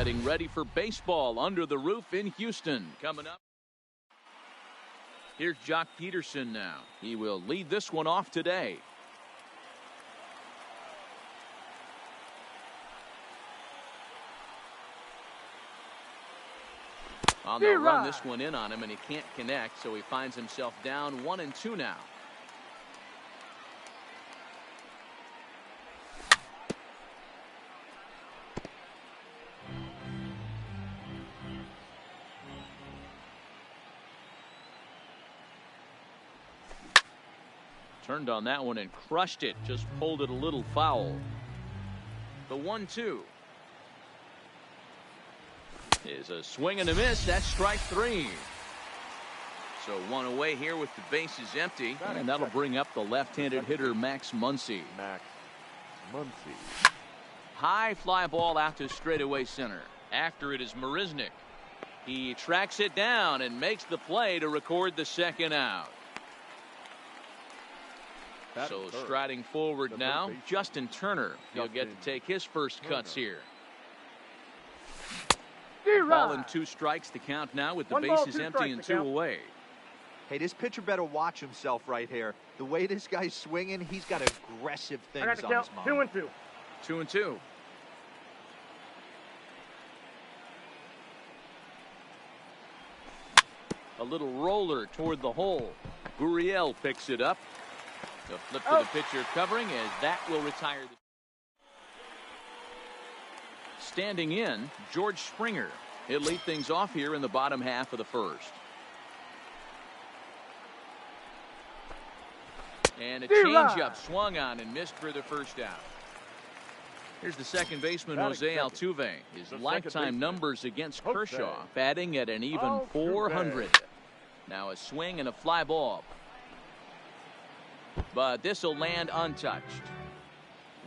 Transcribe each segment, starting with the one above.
getting ready for baseball under the roof in Houston. Coming up, here's Jock Peterson now. He will lead this one off today. On the run, this one in on him, and he can't connect, so he finds himself down 1-2 now. Turned on that one and crushed it. Just pulled it a little foul. The 1-2 is a swing and a miss. That's strike 3. So one away here with the bases empty, and that'll bring up the left-handed hitter Max Muncy. High fly ball out to straightaway center. After it is Marisnick. He tracks it down and makes the play to record the second out. So striding forward now, Justin Turner. He'll get to take his first cuts here. Ball and 2 strikes to count now with the bases empty and 2 away. Hey, this pitcher better watch himself right here. The way this guy's swinging, he's got aggressive things on his mind. 2-2. 2-2. A little roller toward the hole. Gurriel picks it up. The flip to the pitcher covering as that will retire. Standing in, George Springer. He'll lead things off here in the bottom half of the first. And a changeup swung on and missed for the first out. Here's the second baseman, Jose Altuve. His lifetime numbers against Kershaw, batting at an even .400. Now a swing and a fly ball. But this will land untouched.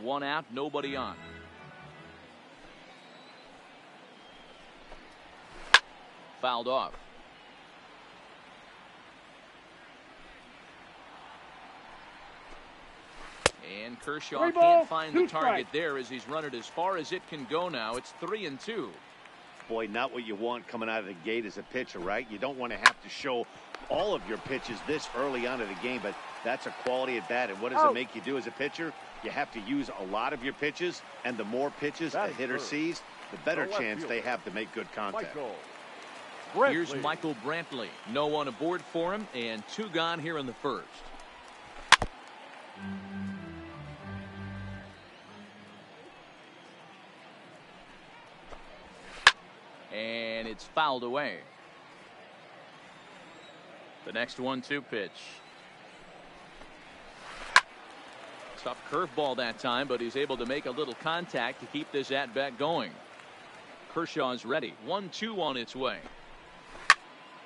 1 out, nobody on. Fouled off. And Kershaw can't find the target there as he's run it as far as it can go now. It's 3-2. Boy, not what you want coming out of the gate as a pitcher, right? You don't want to have to show all of your pitches this early on in the game, but that's a quality at bat. And what does it make you do as a pitcher? You have to use a lot of your pitches, and the more pitches a hitter sees, the better chance they have to make good contact. Here's Michael Brantley. No one aboard for him, and 2 gone here in the first. And it's fouled away. The next 1-2 pitch. Tough curveball that time, but he's able to make a little contact to keep this at-bat going. Kershaw's ready. 1-2 on its way.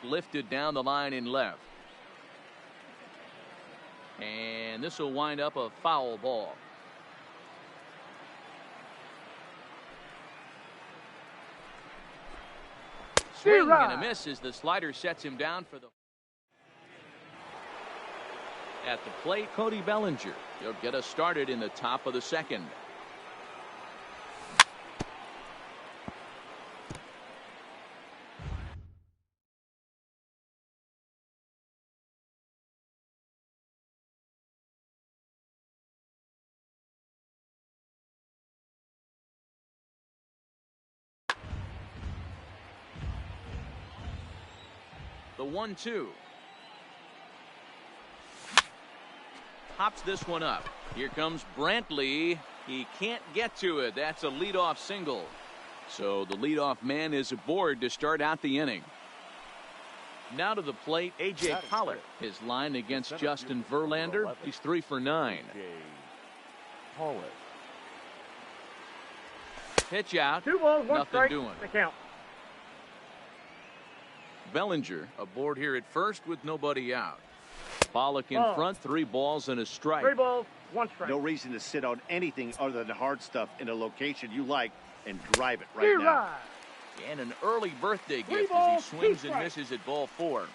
Lifted down the line in left. And this will wind up a foul ball. Swing and a miss as the slider sets him down for the. At the plate, Cody Bellinger. He'll get us started in the top of the second. The 1-2. Pops this one up. Here comes Brantley. He can't get to it. That's a leadoff single. So the leadoff man is aboard to start out the inning. Now to the plate, A.J. Pollock. His line against Justin Verlander. He's 3 for 9. Pitch out. 2 balls, 1 Nothing strike. doing. The count. Bellinger aboard here at first with nobody out. Pollock in front, 3 balls and a strike. 3 balls, 1 strike. No reason to sit on anything other than hard stuff in a location you like and drive it right now. And an early birthday gift as he swings and misses at ball 4.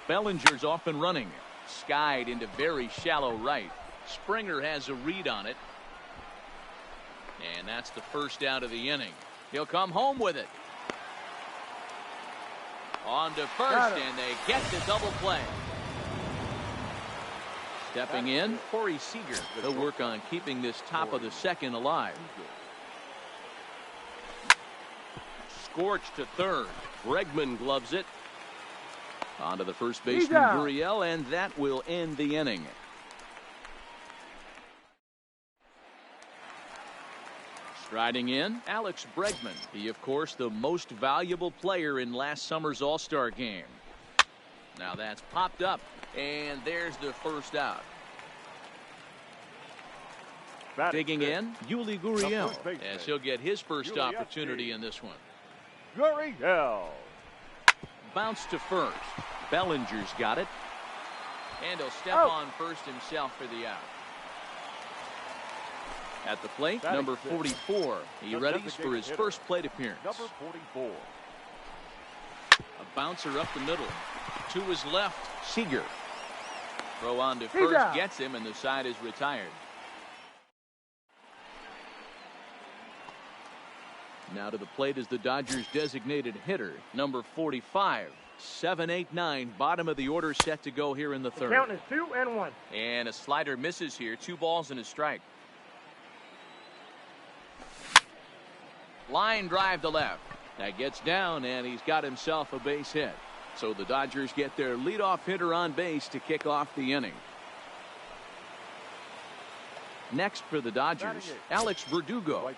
Bellinger's off and running. Skied into very shallow right. Springer has a read on it. And that's the first out of the inning. He'll come home with it. On to first, and they get the double play. Stepping in, Corey Seager. He'll work on keeping this top of the second alive. Scorched to third. Bregman gloves it. On to the first baseman, Gurriel, and that will end the inning. Striding in, Alex Bregman. He, of course, the most valuable player in last summer's All-Star game. Now that's popped up, and there's the first out. Digging in, Yuli Gurriel, as he'll get his first opportunity in this one. Gurriel. Bounce to first. Bellinger's got it. And he'll step on first himself for the out. At the plate, number 44. He readies for his first plate appearance. Number 44. A bouncer up the middle. To his left, Seager. Throw on to first, gets him, and the side is retired. Now to the plate is the Dodgers' designated hitter, number 45. 7-8-9, bottom of the order, set to go here in the third. Count is 2-1. And a slider misses here. 2 balls and a strike. Line drive to left. That gets down, and he's got himself a base hit. So the Dodgers get their leadoff hitter on base to kick off the inning. Next for the Dodgers, Alex Verdugo.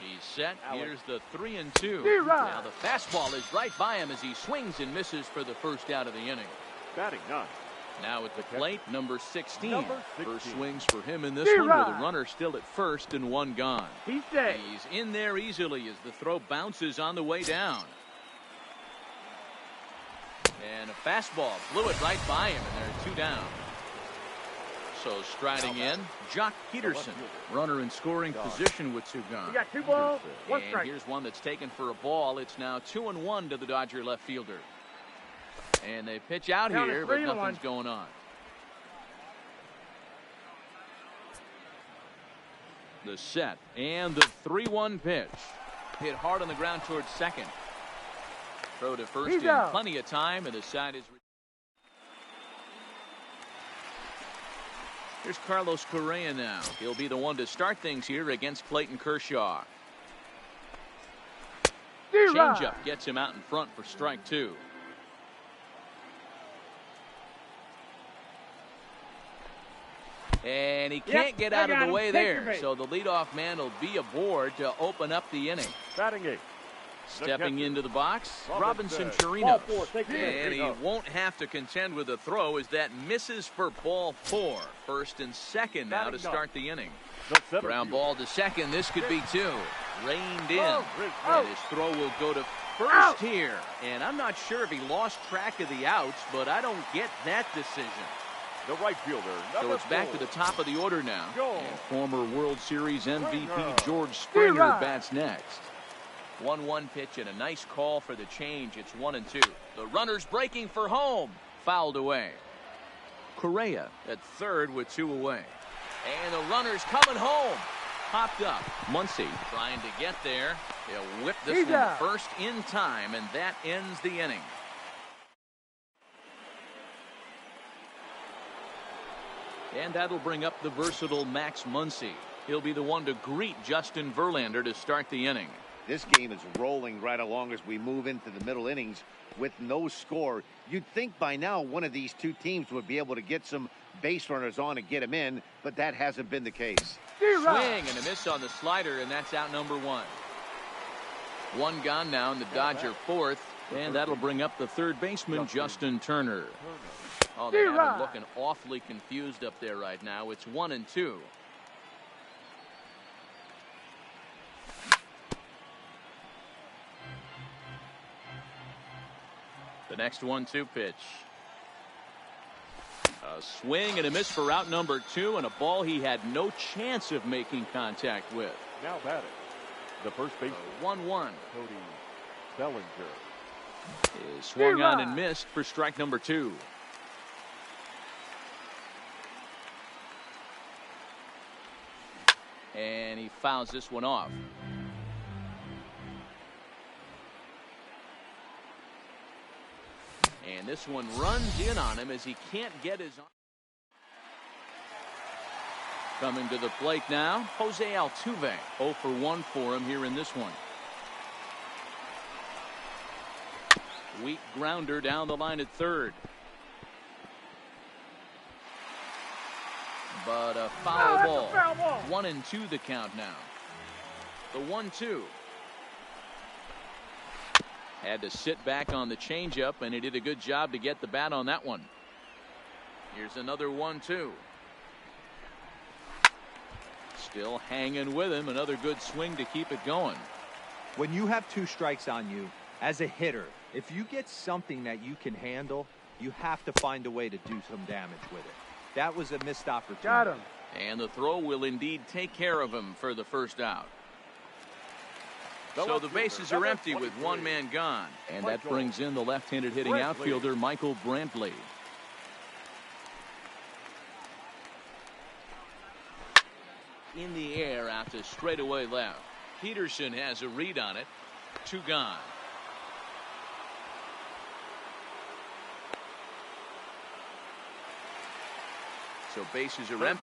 He's set. Here's the 3-2. Now the fastball is right by him as he swings and misses for the first out of the inning. Batting 9. Now at the plate, number 16. First swings for him in this one with a runner still at first and 1 gone. He's in there easily as the throw bounces on the way down. And a fastball blew it right by him, and there are 2 down. So striding in, Jock Peterson, runner in scoring position with 2 gone. You got 2 balls, 1 strike. And here's one that's taken for a ball. It's now 2-1 to the Dodger left fielder. And they pitch out here, but nothing's going on. The set and the 3-1 pitch. Hit hard on the ground towards second. Throw to first in plenty of time, and the side is. Here's Carlos Correa now. He'll be the one to start things here against Clayton Kershaw. Changeup gets him out in front for strike 2. And he can't get out of the way there. So the leadoff man will be aboard to open up the inning. Batting 8. Stepping into the box, Robinson Chirinos. And he won't have to contend with a throw as that misses for ball 4. First and second now to start the inning. Ground ball to second. This could be 2. Reined in. And his throw will go to first here. And I'm not sure if he lost track of the outs, but I don't get that decision. The right fielder. So it's back to the top of the order now. And former World Series MVP George Springer bats next. 1-1 pitch and a nice call for the change. It's 1-2. The runner's breaking for home. Fouled away. Correa at third with 2 away. And the runner's coming home. Popped up. Muncy trying to get there. He'll whip this one first in time, and that ends the inning. And that'll bring up the versatile Max Muncy. He'll be the one to greet Justin Verlander to start the inning. This game is rolling right along as we move into the middle innings with no score. You'd think by now one of these 2 teams would be able to get some base runners on and get them in, but that hasn't been the case. Swing and a miss on the slider, and that's out number 1. 1 gone now in the Dodger 4th, and that'll bring up the third baseman, Justin Turner. Oh, they have him looking awfully confused up there right now. It's 1-2. The next 1-2 pitch. A swing and a miss for out number 2, and a ball he had no chance of making contact with. Now batting. The first baseman. 1-1. Cody Bellinger. Is swung on and missed for strike number 2. And he fouls this one off. And this one runs in on him as he can't get his arm. Coming to the plate now, Jose Altuve. 0 for 1 for him here in this one. Weak grounder down the line at third. But a foul ball. 1-2 the count now. The 1-2. Had to sit back on the changeup, and he did a good job to get the bat on that one. Here's another 1-2. Still hanging with him. Another good swing to keep it going. When you have 2 strikes on you, as a hitter, if you get something that you can handle, you have to find a way to do some damage with it. That was a missed opportunity. Got him. And the throw will indeed take care of him for the first out. So the bases are empty with 1 man gone. And that brings in the left-handed hitting outfielder, Michael Brantley. In the air out to straightaway left. Peterson has a read on it. 2 gone. So bases are empty.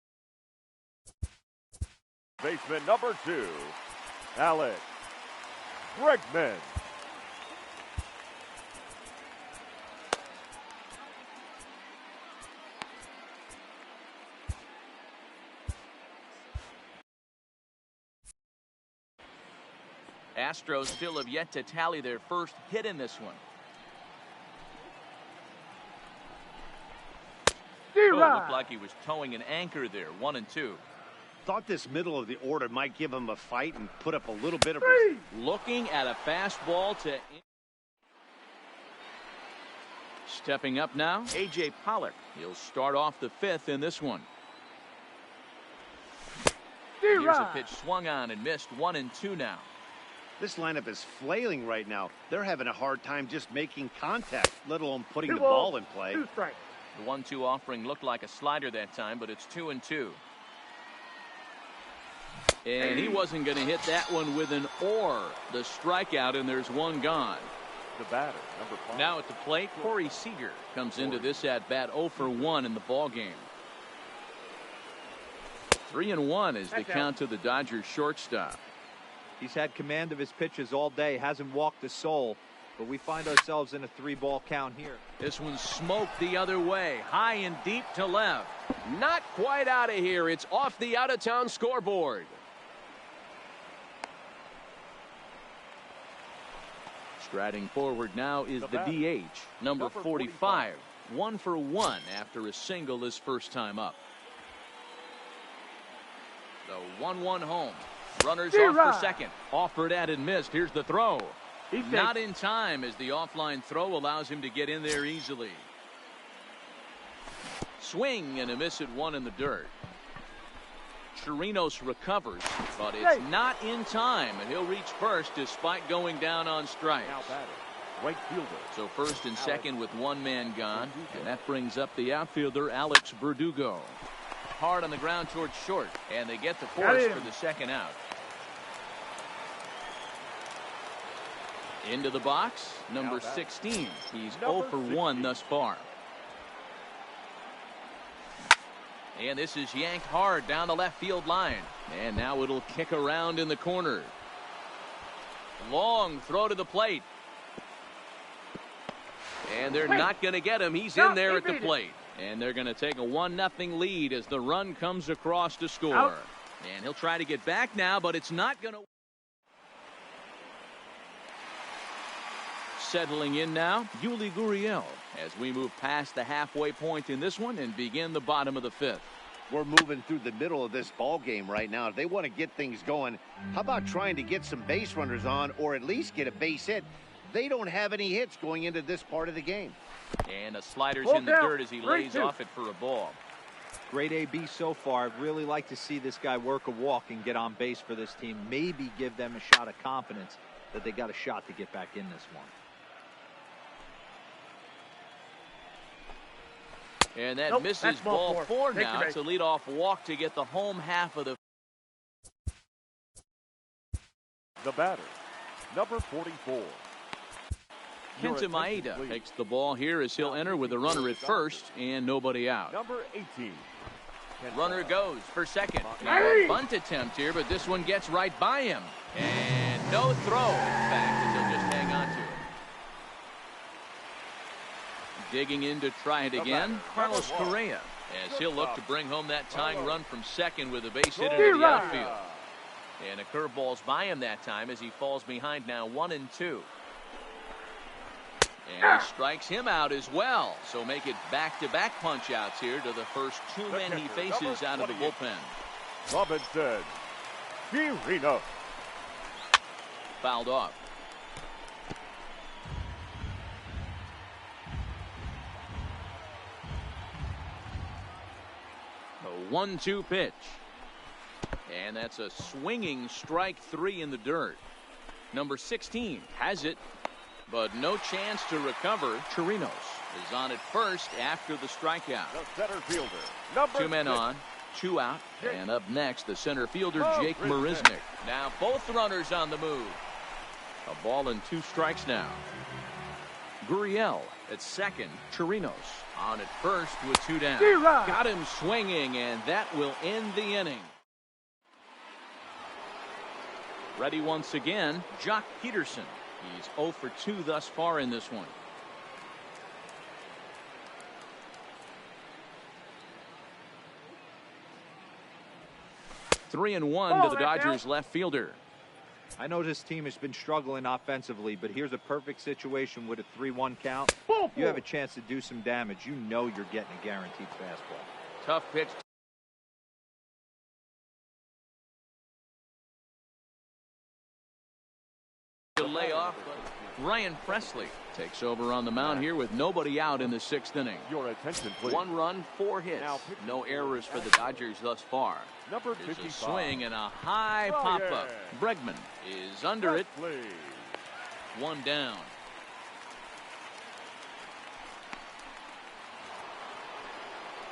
Baseman number 2, Alex Bregman. Astros still have yet to tally their first hit in this one. Oh, looked like he was towing an anchor there. 1-2. Thought this middle of the order might give him a fight and put up a little bit of. Looking at a fastball to. Stepping up now, A.J. Pollock. He'll start off the 5th in this one. Here's a pitch swung on and missed. 1-2 now. This lineup is flailing right now. They're having a hard time just making contact, let alone putting the ball in play. 2 strikes. The 1-2 offering looked like a slider that time, but it's 2-2. And he wasn't going to hit that one with an or. The strikeout, and there's 1 gone. The batter, number 5. Now at the plate, Corey Seager comes into this at bat 0 for 1 in the ball game. 3-1 is the count to the Dodgers shortstop. He's had command of his pitches all day, hasn't walked a soul, but we find ourselves in a 3-ball count here. This one's smoked the other way, high and deep to left. Not quite out of here. It's off the out-of-town scoreboard. Striding forward now is the DH, number 45. 1 for 1 after a single his first time up. The 1-1 home. Runners off for second. Offered at and missed. Here's the throw. Not in time as the offline throw allows him to get in there easily. Swing and a miss at 1 in the dirt. Chirinos recovers, but it's not in time, and he'll reach first despite going down on strikes. Now batter, right fielder. So first and second with 1 man gone, and that brings up the outfielder Alex Verdugo. Hard on the ground towards short, and they get the force for the second out. Into the box, number 16. He's 0 for 1 thus far. And this is yanked hard down the left field line. And now it'll kick around in the corner. Long throw to the plate. And they're not going to get him. He's in there at the plate. And they're going to take a 1-0 lead as the run comes across to score. And he'll try to get back now, but it's not going to. Settling in now, Yuli Gurriel, as we move past the halfway point in this one and begin the bottom of the 5th. We're moving through the middle of this ball game right now. If they want to get things going, how about trying to get some base runners on or at least get a base hit? They don't have any hits going into this part of the game. And a slider's in the dirt as he lays off it for a ball. Great AB so far. I'd really like to see this guy work a walk and get on base for this team. Maybe give them a shot of confidence that they got a shot to get back in this one. And that misses ball 4 now. It's a leadoff walk to get the home half of the The batter, number 44. Kenta Maeda takes the ball here as he'll enter with a runner at first and nobody out. Number 18. Runner goes for second. Now a bunt attempt here, but this one gets right by him. And no throw. In fact, and they'll just hang on to it. Digging in to try it again, Carlos Correa, as he'll look to bring home that tying run from second with a base hit into the outfield. And a curveball's by him that time as he falls behind now 1-2. And he strikes him out as well. So make it back-to-back punch-outs here to the first two men he faces out of the bullpen. Robinson Chirinos. Fouled off. A 1-2 pitch. And that's a swinging strike three in the dirt. Number 16 has it, but no chance to recover. Chirinos is on at first after the strikeout. The center fielder, number two men 6. on, two out, and up next the center fielder Jake Marisnick. Now both runners on the move. A ball and 2 strikes now. Gurriel at second. Chirinos on at first with 2 down. Got him swinging, and that will end the inning. Ready once again, Jock Peterson. He's 0 for 2 thus far in this one. Three and 1 to the Dodgers left fielder. I know this team has been struggling offensively, but here's a perfect situation with a 3-1 count. You have a chance to do some damage. You know you're getting a guaranteed fastball. Tough pitch. To lay off, but Ryan Presley takes over on the mound here with nobody out in the 6th inning. Your attention, please. 1 run, 4 hits. No errors for the Dodgers thus far. Number There's 55. a swing and a high pop-up. Bregman is under it. 1 down.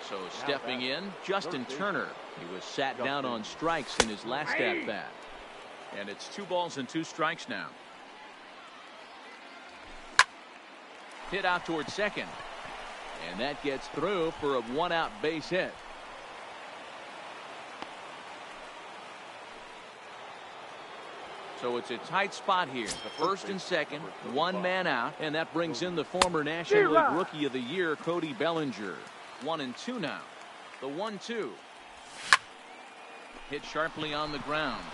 So stepping in, Justin Turner. He was sat down on strikes in his last at-bat. And it's 2 balls and 2 strikes now. Hit out towards second. And that gets through for a 1-out base hit. So it's a tight spot here. The first and second, 1 man out, and that brings in the former National League Rookie of the Year, Cody Bellinger. 1-2 now. The 1-2. Hit sharply on the ground.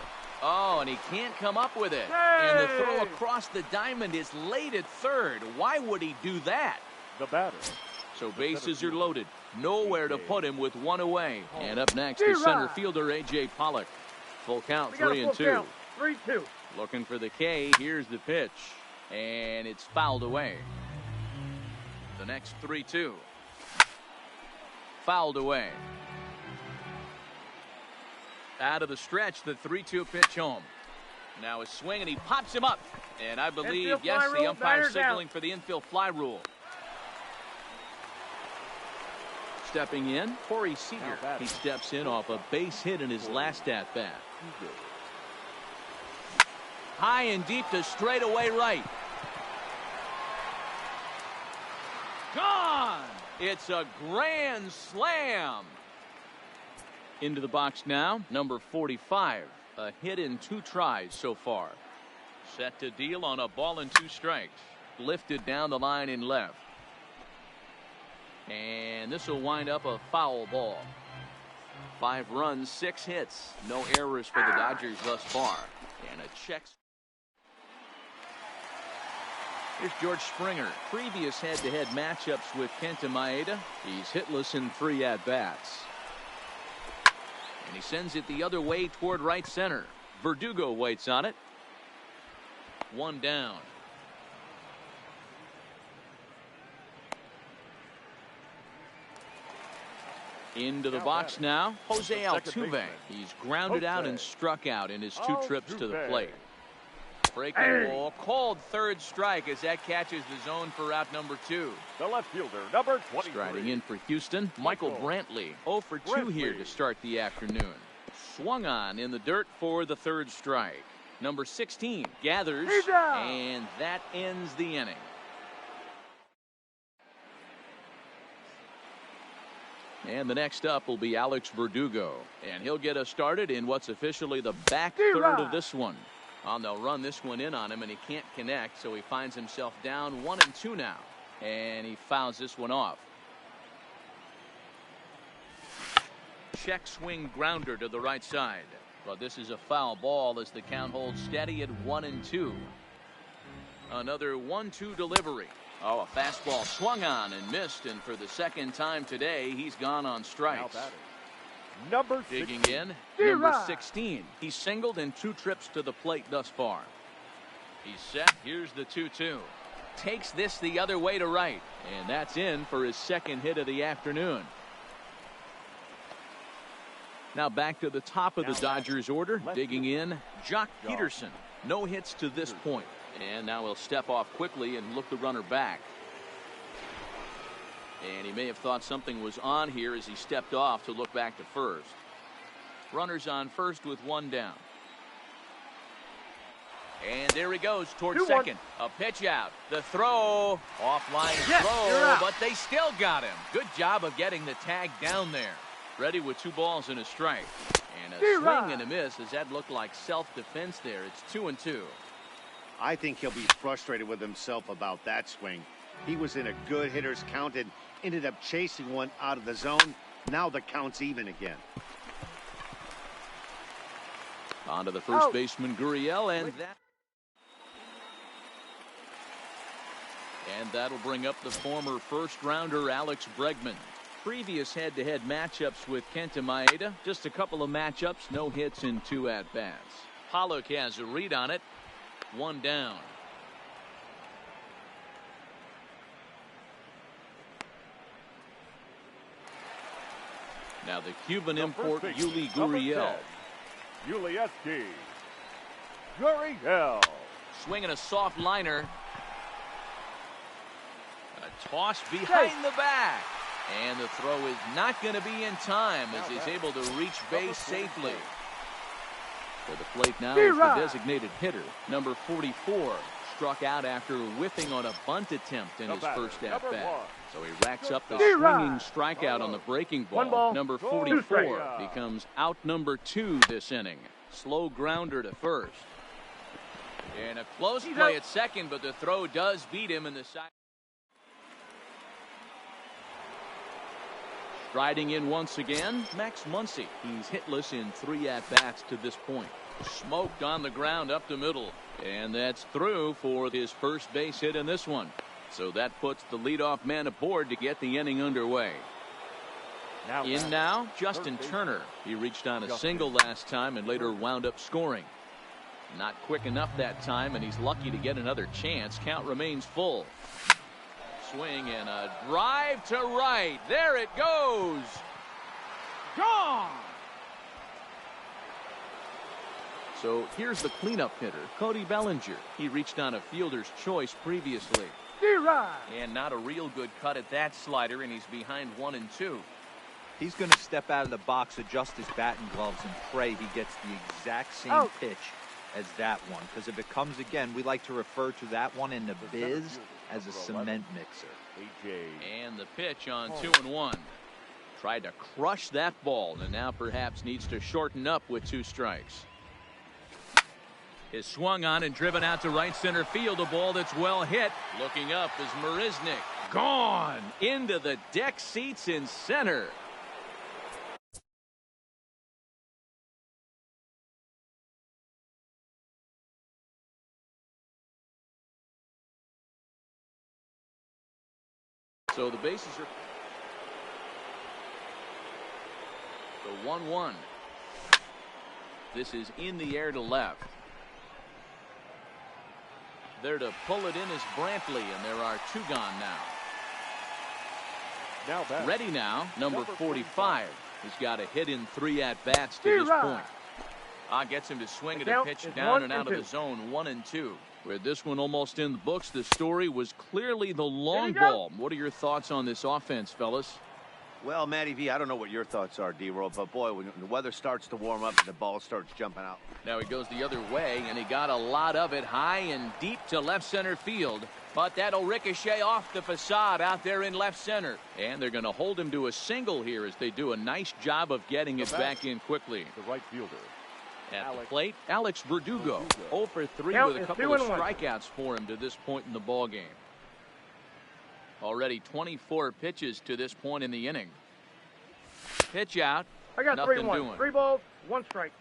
Oh, and he can't come up with it. And the throw across the diamond is late at third. Why would he do that? The batter. So bases are loaded. Nowhere to put him with 1 away. And up next is center fielder A.J. Pollock. Full count, 3-2. 3-2. Looking for the K. Here's the pitch. And it's fouled away. The next 3-2. Fouled away. Out of the stretch, the 3-2 pitch home. Now a swing, and he pops him up. And I believe, yes, the umpire signaling for the infield fly rule. Stepping in, Corey Seager. He steps in off a base hit in his last at-bat. High and deep to straightaway right. Gone! It's a grand slam. Into the box now, number 45. A hit in 2 tries so far. Set to deal on a ball and 2 strikes. Lifted down the line in left. And this will wind up a foul ball. 5 runs, 6 hits. No errors for the Dodgers thus far. And a check. Here's George Springer. Previous head-to-head matchups with Kenta Maeda. He's hitless in 3 at-bats. And he sends it the other way toward right center. Verdugo waits on it. 1 down. Into the box now, Jose Altuve. He's grounded out and struck out in his 2 trips to the plate. Breaking ball, called third strike as that catches the zone for out number 2. The left fielder, number 23. Striding in for Houston, Michael Brantley. 0 for 2 here to start the afternoon. Swung on in the dirt for the 3rd strike. Number 16 gathers, and that ends the inning. And the next up will be Alex Verdugo, and he'll get us started in what's officially the back third of this one. They'll run this one in on him, and he can't connect, so he finds himself down 1-2 now, and he fouls this one off. Check swing grounder to the right side, but this is a foul ball as the count holds steady at 1-2. Another 1-2 delivery. A fastball swung on and missed, and for the second time today, he's gone on strikes. Number digging in, number 16. He's singled in 2 trips to the plate thus far. He's set. Here's the 2-2. Takes this the other way to right, and that's in for his second hit of the afternoon. Now back to the top of the Dodgers order. Digging in, Jock Peterson. No hits to this point. And now he'll step off quickly and look the runner back. And he may have thought something was on here as he stepped off to look back to first. Runners on first with 1 down. And there he goes towards second. A pitch out. The throw. Offline throw, but they still got him. Good job of getting the tag down there. Ready with 2 balls and a strike. And a swing and a miss as that looked like self-defense there. It's 2-2. I think he'll be frustrated with himself about that swing. He was in a good hitter's count and ended up chasing one out of the zone. Now the count's even again. On to the first baseman, Gurriel, and that'll bring up the former first-rounder Alex Bregman. Previous head-to-head matchups with Kenta Maeda, just a couple of matchups, no hits in 2 at-bats. Pollock has a read on it. 1 down. Now the Cuban import Yuli Gurriel. Yuli Gurriel. Swinging a soft liner. A toss behind the back. And the throw is not going to be in time as he's able to reach base safely. For the plate now is the designated hitter, number 44. Struck out after whiffing on a bunt attempt in his first at-bat. So he racks up the swinging strikeout on the breaking ball. Number 44 becomes out number 2 this inning. Slow grounder to first. And a close play at second, but the throw does beat him in the side. Striding in once again, Max Muncy. He's hitless in 3 at-bats to this point. Smoked on the ground up the middle. And that's through for his first base hit in this one. So that puts the leadoff man aboard to get the inning underway. Now, Justin Turner. He reached on a single last time and later wound up scoring. Not quick enough that time, and he's lucky to get another chance. Count remains full. Swing and a drive to right. There it goes. Gone. So here's the cleanup hitter, Cody Bellinger. He reached on a fielder's choice previously. And not a real good cut at that slider, and he's behind 1-2. He's going to step out of the box, adjust his bat and gloves, and pray he gets the exact same pitch as that one. Because if it comes again, we like to refer to that one in the biz as a cement mixer. And the pitch on 2-1. Tried to crush that ball, and now perhaps needs to shorten up with 2 strikes. Is swung on and driven out to right center field. A ball that's well hit. Looking up is Marisnik. Gone into the deck seats in center. So the bases are. The 1-1. This is in the air to left. There to pull it in is Brantley, and there are 2 gone now. Ready now, number 45. He's got a hit in 3 at-bats to this point. Gets him to swing at a pitch down and out of the zone, 1-2. With this one almost in the books, the story was clearly the long ball. What are your thoughts on this offense, fellas? Well, Matty V, I don't know what your thoughts are, D-Roll, but boy, when the weather starts to warm up and the ball starts jumping out. Now he goes the other way, and he got a lot of it high and deep to left center field. But that'll ricochet off the facade out there in left center. And they're going to hold him to a single here as they do a nice job of getting it back in quickly. The right fielder. At the plate, Alex Verdugo. 0 for 3 with a couple of strikeouts for him to this point in the ball game. Already 24 pitches to this point in the inning. Pitch out. I got nothing 3-1. doing. 3 balls, 1 strike.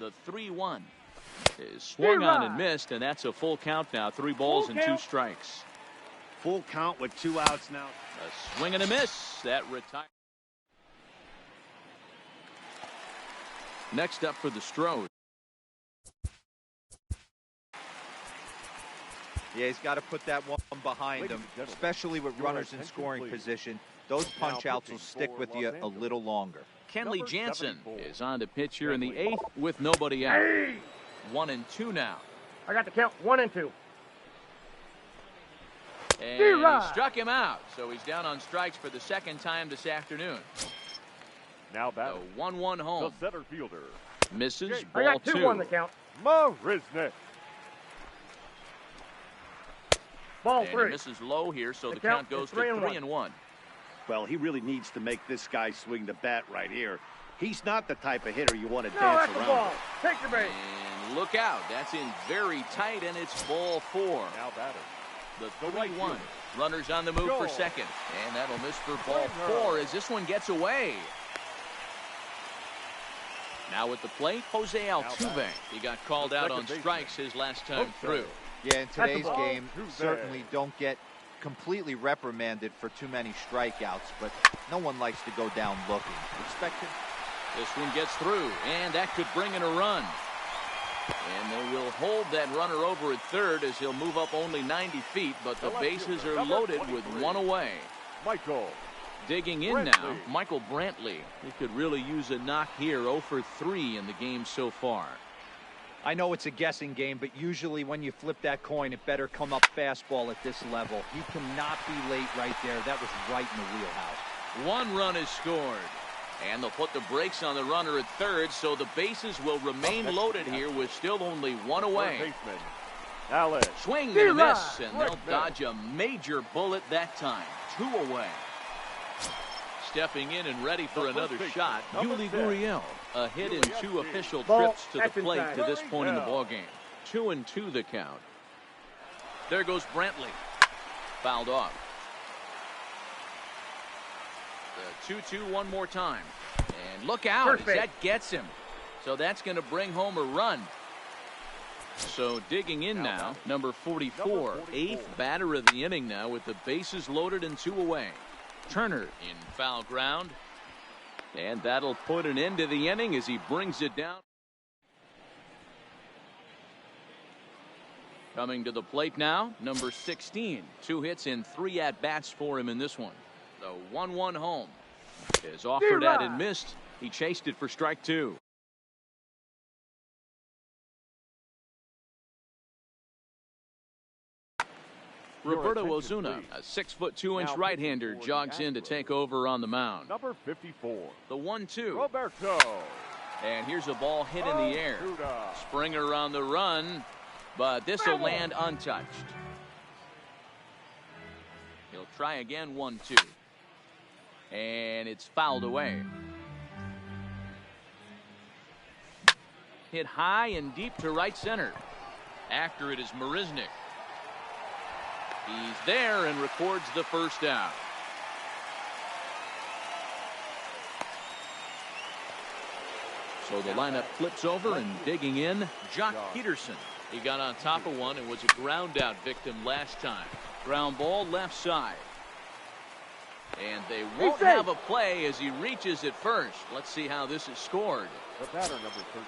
The 3-1 is swung on and missed, and that's a full count now. 3 balls and 2 strikes. Full count with 2 outs now. A swing and a miss. That retires. Next up for the Stros. Yeah, he's got to put that one behind him, especially with runners in scoring position. Those punch-outs will stick with you a little longer. Kenley Jansen is on to pitch here in the 8th with nobody out. 1-2 now. I got the count 1-2. And he struck him out, so he's down on strikes for the 2nd time this afternoon. Now batting. The 1-1 home. The center fielder. Misses. I Ball got 2. 2-1 the count. Marisnik. Ball And 3. he misses low here, so the count count goes is to 3-1. 3-1. Well, he really needs to make this guy swing the bat right here. He's not the type of hitter you want to No, dance that's the around ball. with. Take your base. And look out. That's in very tight, and it's ball 4. Now batting. The The right 3-1. fielder. Runners on the move for second. And that'll miss for ball 4 as this one gets away. Now at the plate, Jose Altuve. He got called out on strikes his last time through. Yeah, in today's ball. game, certainly don't get completely reprimanded for too many strikeouts, but no one likes to go down looking. Expect it. This one gets through, and that could bring in a run. And they will hold that runner over at third as he'll move up only 90 feet, but the bases are loaded with 1 away. Michael. Digging in now, Michael Brantley. He could really use a knock here. 0 for 3 in the game so far. I know it's a guessing game, but usually when you flip that coin, it better come up fastball at this level. He cannot be late right there. That was right in the wheelhouse. 1 run is scored. And they'll put the brakes on the runner at third, so the bases will remain loaded here with still only 1 away. Baseman. Alex. Swing and a miss, and they'll dodge a major bullet that time. 2 away. Stepping in and ready for another shot, Yuli Gurriel. A hit in 2 official trips to the plate to this point in the ballgame. 2-2 the count. There goes Brantley. Fouled off. The 2-2 one more time. And look out as that gets him. So that's going to bring home a run. So digging in now, number 44, 8th batter of the inning now with the bases loaded and 2 away. Turner in foul ground. And that'll put an end to the inning as he brings it down. Coming to the plate now, number 16. 2 hits and 3 at-bats for him in this one. The 1-1 home is offered at and missed. He chased it for strike 2. Roberto Ozuna, a 6'2" right-hander, jogs in to take over on the mound. Number 54. The 1-2. Roberto. And here's a ball hit in the air. Springer on the run, but this will land untouched. He'll try again, 1-2. And it's fouled away. Hit high and deep to right center. After it is Marisnik. He's there and records the first down. So the lineup flips over and digging in, Jock Peterson. He got on top of one and was a ground out victim last time. Ground ball left side. And they won't have a play as he reaches at first. Let's see how this is scored. The batter, number 13.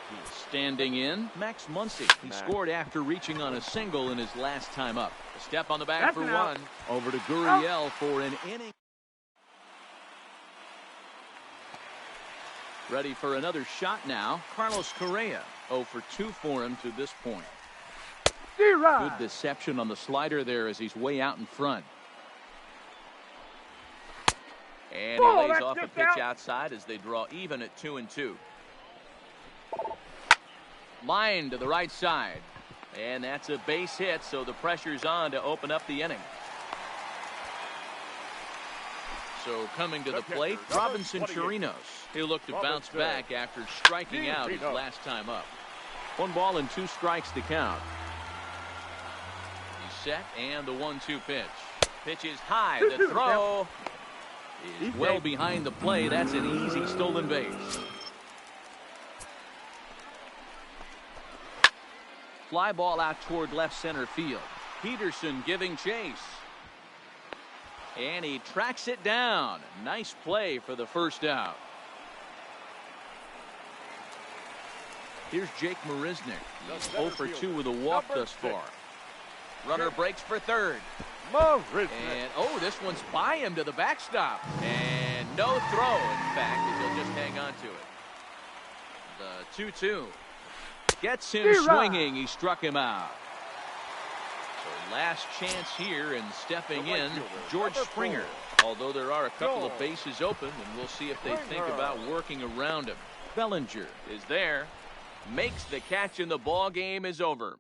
Standing in, Max Muncy. He scored after reaching on a single in his last time up. A step on the back for 1. Over to Gurriel for an inning. Ready for another shot now. Carlos Correa. 0 for 2 for him to this point. Good deception on the slider there as he's way out in front. And he lays off a pitch outside as they draw even at 2-2. Line to the right side. And that's a base hit, so the pressure's on to open up the inning. So coming to the plate, Robinson Chirinos. He'll look to bounce back after striking out his last time up. 1 ball and 2 strikes to count. He's set, and the 1-2 pitch. Pitch is high. The throw is well behind the play. That's an easy stolen base. Fly ball out toward left center field. Peterson giving chase. And he tracks it down. Nice play for the first out. Here's Jake Marisnick. He's 0 for 2 with a walk thus far. Runner breaks for third. And, oh, this one's by him to the backstop. And no throw, in fact, as he'll just hang on to it. The 2-2. Gets him swinging. He struck him out. So last chance here, and stepping in, George Springer. Although there are a couple of bases open, and we'll see if they think about working around him. Bellinger is there. Makes the catch, and the ball game is over.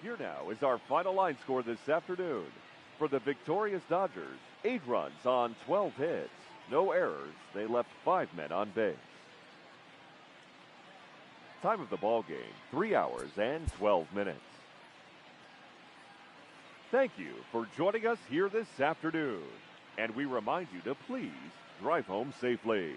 Here now is our final line score this afternoon. For the victorious Dodgers, 8 runs on 12 hits. No errors. They left 5 men on base. Time of the ball game, 3 hours and 12 minutes. Thank you for joining us here this afternoon. And we remind you to please drive home safely.